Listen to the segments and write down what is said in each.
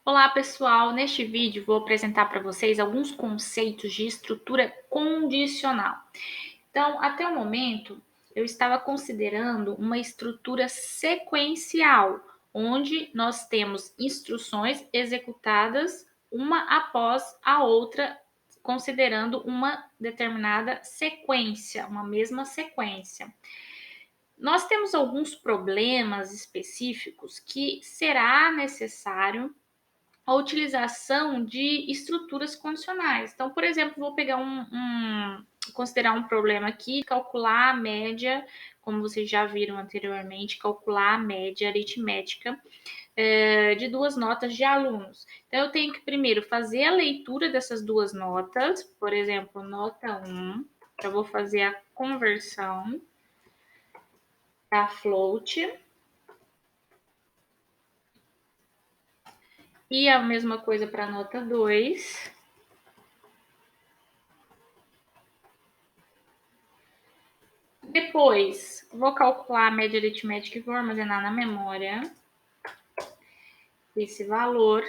Olá, pessoal! Neste vídeo vou apresentar para vocês alguns conceitos de estrutura condicional. Então, até o momento, eu estava considerando uma estrutura sequencial, onde nós temos instruções executadas uma após a outra, considerando uma determinada sequência, uma mesma sequência. Nós temos alguns problemas específicos que será necessário a utilização de estruturas condicionais. Então, por exemplo, vou pegar considerar um problema aqui, calcular a média, como vocês já viram anteriormente, calcular a média aritmética de duas notas de alunos. Então, eu tenho que primeiro fazer a leitura dessas duas notas, por exemplo, nota 1, eu vou fazer a conversão da float. E a mesma coisa para a nota 2. Depois, vou calcular a média aritmética e vou armazenar na memória esse valor,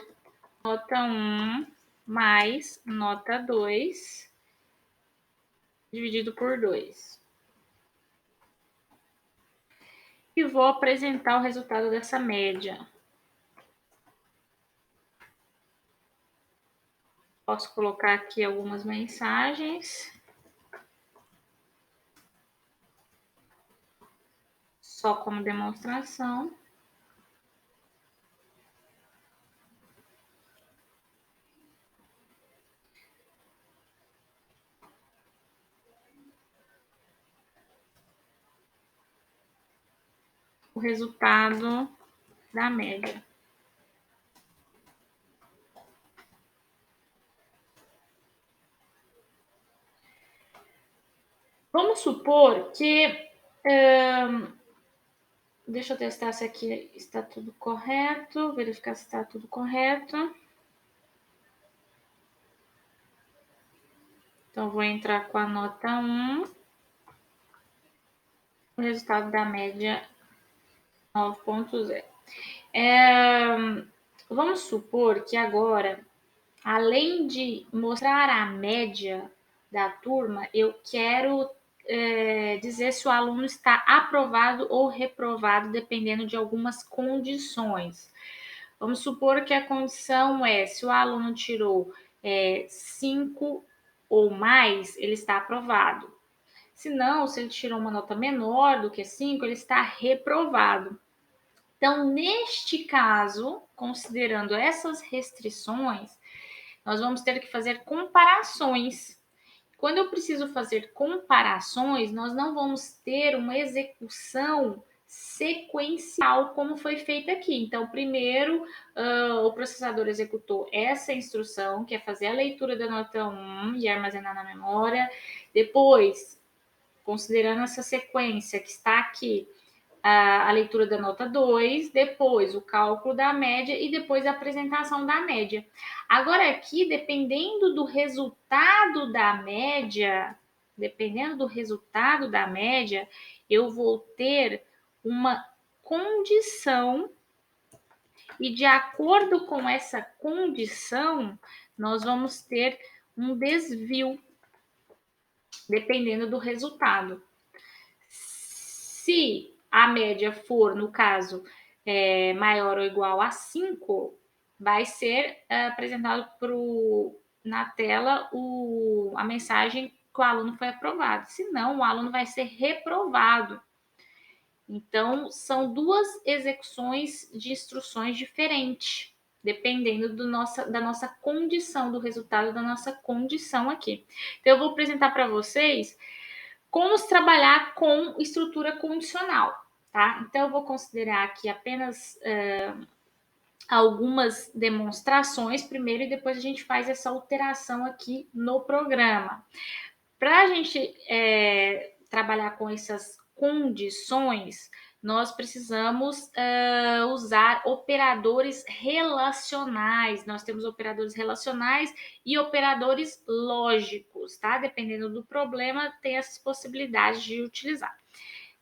nota 1 mais nota 2, dividido por 2. E vou apresentar o resultado dessa média. Posso colocar aqui algumas mensagens. Só como demonstração. O resultado da média. Vamos supor que... deixa eu testar se aqui está tudo correto, verificar se está tudo correto. Então, vou entrar com a nota 1. O resultado da média 9.0. Vamos supor que agora, além de mostrar a média da turma, eu quero dizer se o aluno está aprovado ou reprovado, dependendo de algumas condições. Vamos supor que a condição é, se o aluno tirou 5 ou mais, ele está aprovado. Se não, se ele tirou uma nota menor do que 5, ele está reprovado. Então, neste caso, considerando essas restrições, nós vamos ter que fazer comparações. Quando eu preciso fazer comparações, nós não vamos ter uma execução sequencial como foi feita aqui. Então, primeiro, o processador executou essa instrução, que é fazer a leitura da nota 1 e armazenar na memória. Depois, considerando essa sequência que está aqui, a leitura da nota 2, depois o cálculo da média e depois a apresentação da média. Agora aqui, dependendo do resultado da média, eu vou ter uma condição e de acordo com essa condição, nós vamos ter um desvio, dependendo do resultado. Se a média for, no caso, maior ou igual a 5, vai ser apresentado na tela a mensagem que o aluno foi aprovado. Se não, o aluno vai ser reprovado. Então, são duas execuções de instruções diferentes, dependendo da nossa condição, do resultado da nossa condição aqui. Então, eu vou apresentar para vocês como trabalhar com estrutura condicional, tá? Então, eu vou considerar aqui apenas algumas demonstrações primeiro e depois a gente faz essa alteração aqui no programa. Para a gente trabalhar com essas condições, nós precisamos usar operadores relacionais. Nós temos operadores relacionais e operadores lógicos, tá? Dependendo do problema, tem essas possibilidades de utilizar.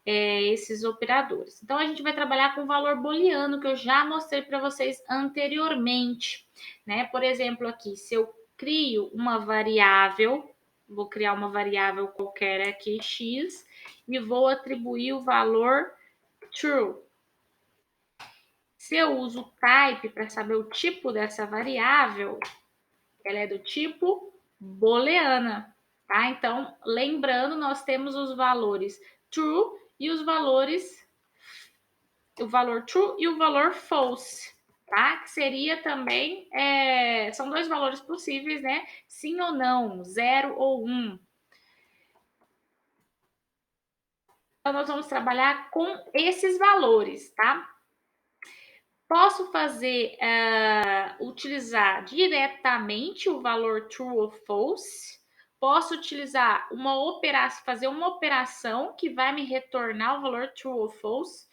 esses operadores. Então, a gente vai trabalhar com o valor booleano, que eu já mostrei para vocês anteriormente, né? Por exemplo, aqui, se eu crio uma variável, vou criar uma variável qualquer aqui, x, e vou atribuir o valor true. Se eu uso type para saber o tipo dessa variável, ela é do tipo booleana, tá? Então, lembrando, nós temos os valores true e os valores, o valor true e o valor false, tá? Que seria também, são dois valores possíveis, né? Sim ou não, 0 ou 1. Então, nós vamos trabalhar com esses valores, tá? Posso fazer, utilizar diretamente o valor true ou false. Posso utilizar uma operação, fazer uma operação que vai me retornar o valor true ou false.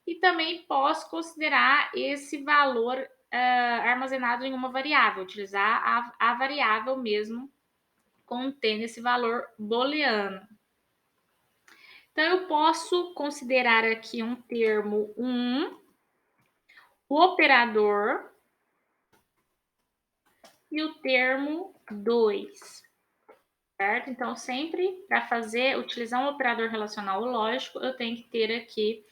E também posso considerar esse valor armazenado em uma variável, utilizar a variável mesmo contendo esse valor booleano. Então, eu posso considerar aqui um termo 1, o operador e o termo 2, certo? Então, sempre para utilizar um operador relacional lógico, eu tenho que ter aqui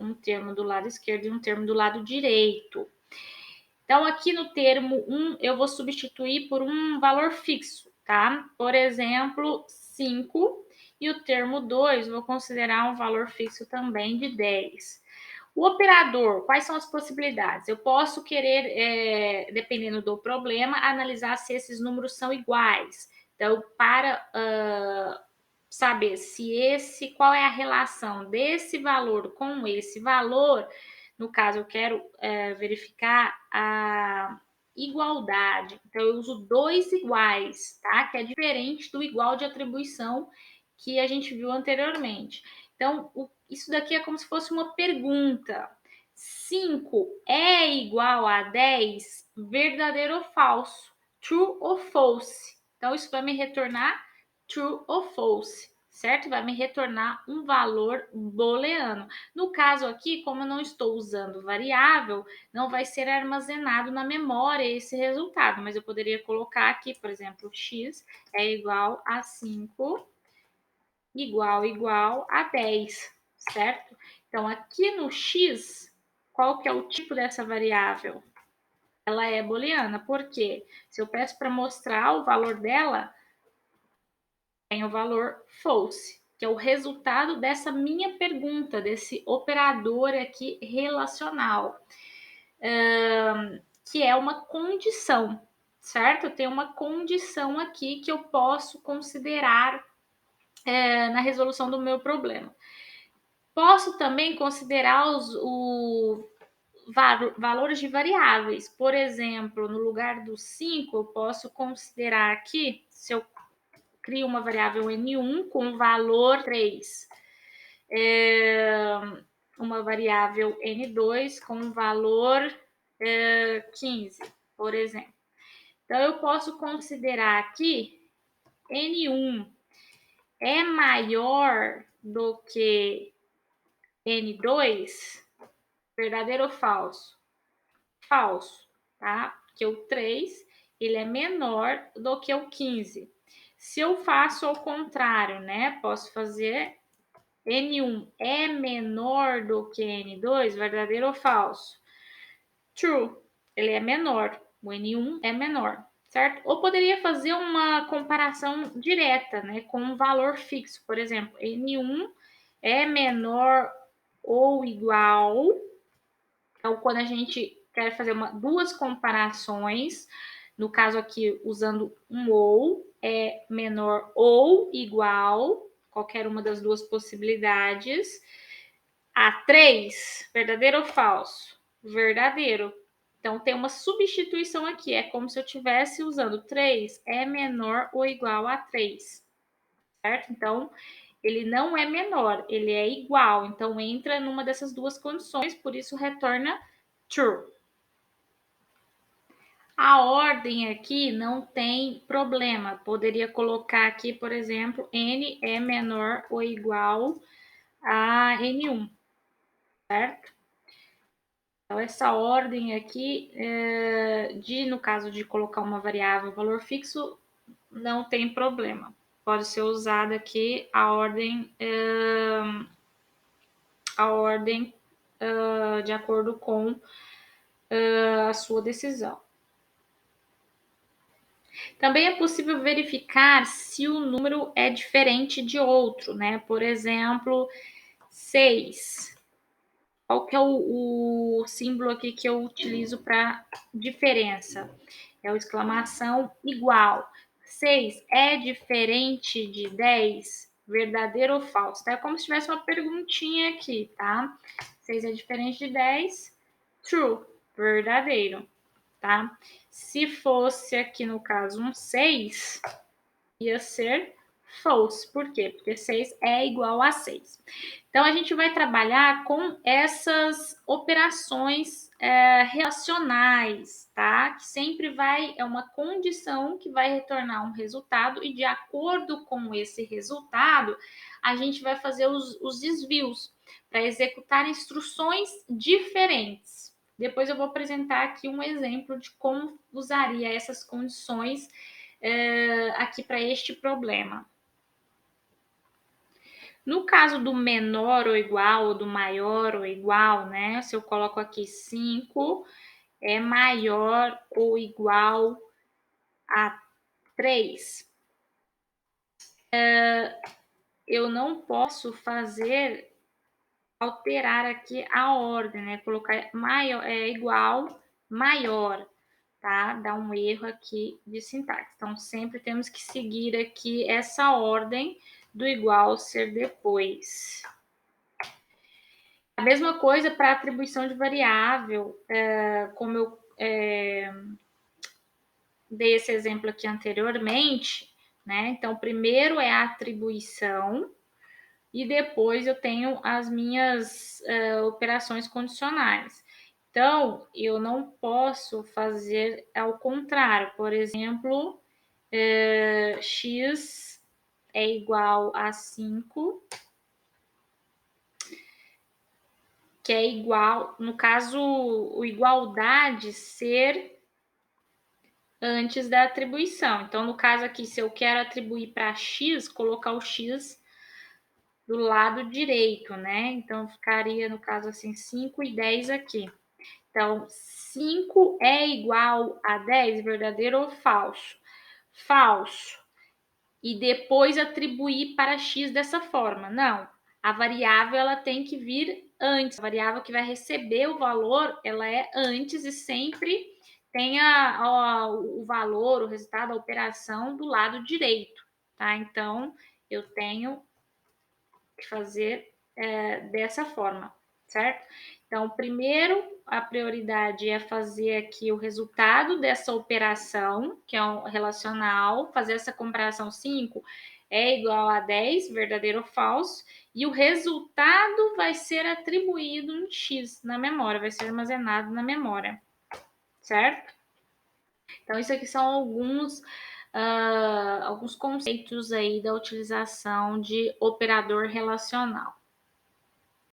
um termo do lado esquerdo e um termo do lado direito. Então, aqui no termo 1, eu vou substituir por um valor fixo, tá? Por exemplo, 5. E o termo 2, vou considerar um valor fixo também de 10. O operador, quais são as possibilidades? Eu posso querer, dependendo do problema, analisar se esses números são iguais. Então, para saber qual é a relação desse valor com esse valor, no caso, eu quero verificar a igualdade. Então, eu uso dois iguais, tá? Que é diferente do igual de atribuição que a gente viu anteriormente. Então, isso daqui é como se fosse uma pergunta. 5 é igual a 10? Verdadeiro ou falso? True ou false? Então, isso vai me retornar true ou false, certo? Vai me retornar um valor booleano. No caso aqui, como eu não estou usando variável, não vai ser armazenado na memória esse resultado, mas eu poderia colocar aqui, por exemplo, x é igual a 5 igual a 10, certo? Então, aqui no x, qual que é o tipo dessa variável? Ela é booleana, porque se eu peço para mostrar o valor dela, tem o valor false, que é o resultado dessa minha pergunta, desse operador aqui relacional, que é uma condição, certo? Eu tenho uma condição aqui que eu posso considerar na resolução do meu problema. Posso também considerar valores de variáveis. Por exemplo, no lugar do 5, eu posso considerar aqui, se eu crio uma variável N1 com valor 3, uma variável N2 com valor 15, por exemplo. Então, eu posso considerar aqui N1 é maior do que N2, verdadeiro ou falso? Falso, tá? Porque o 3, ele é menor do que o 15. Se eu faço ao contrário, né? Posso fazer N1 é menor do que N2, verdadeiro ou falso? True, ele é menor. O N1 é menor, certo? Ou poderia fazer uma comparação direta, né? Com um valor fixo. Por exemplo, N1 é menor ou igual. Então, quando a gente quer fazer duas comparações, no caso aqui, usando um ou, é menor ou igual, qualquer uma das duas possibilidades, a 3, verdadeiro ou falso? Verdadeiro. Então, tem uma substituição aqui, é como se eu estivesse usando 3 é menor ou igual a 3, certo? Então, ele não é menor, ele é igual. Então, entra numa dessas duas condições, por isso retorna true. A ordem aqui não tem problema. Poderia colocar aqui, por exemplo, n é menor ou igual a N1, certo? Então, essa ordem aqui, no caso de colocar uma variável valor fixo, não tem problema. Pode ser usada aqui a ordem de acordo com a sua decisão. Também é possível verificar se o número é diferente de outro, né? Por exemplo, 6. Qual que é o símbolo aqui que eu utilizo para diferença? É o exclamação igual. 6 é diferente de 10? Verdadeiro ou falso? Tá? É como se tivesse uma perguntinha aqui, tá? 6 é diferente de 10? True, verdadeiro, tá? Se fosse aqui no caso um 6, ia ser false. Por quê? Porque 6 é igual a 6. Então, a gente vai trabalhar com essas operações relacionais, tá? Que sempre é uma condição que vai retornar um resultado e de acordo com esse resultado, a gente vai fazer os desvios para executar instruções diferentes. Depois eu vou apresentar aqui um exemplo de como usaria essas condições aqui para este problema. No caso do menor ou igual, ou do maior ou igual, né? Se eu coloco aqui 5 é maior ou igual a 3. Eu não posso alterar aqui a ordem, né? Colocar maior, igual, maior, tá? Dá um erro aqui de sintaxe. Então, sempre temos que seguir aqui essa ordem do igual ser depois. A mesma coisa para atribuição de variável, como eu dei esse exemplo aqui anteriormente, né? Então, primeiro é a atribuição e depois eu tenho as minhas operações condicionais. Então, eu não posso fazer ao contrário. Por exemplo, x é igual a 5, que é igual, no caso, o igualdade ser antes da atribuição. Então, no caso aqui, se eu quero atribuir para x, colocar o x do lado direito, né? Então, ficaria, no caso assim, 5 e 10 aqui. Então, 5 é igual a 10, verdadeiro ou falso? Falso. E depois atribuir para x dessa forma. Não. A variável ela tem que vir antes. A variável que vai receber o valor, ela é antes e sempre tem o valor, o resultado, a operação do lado direito, tá? Então, eu tenho que fazer dessa forma, certo? Então, primeiro, a prioridade é fazer aqui o resultado dessa operação, que é um relacional, fazer essa comparação 5 é igual a 10, verdadeiro ou falso, e o resultado vai ser atribuído em X na memória, vai ser armazenado na memória, certo? Então, isso aqui são alguns conceitos aí da utilização de operador relacional.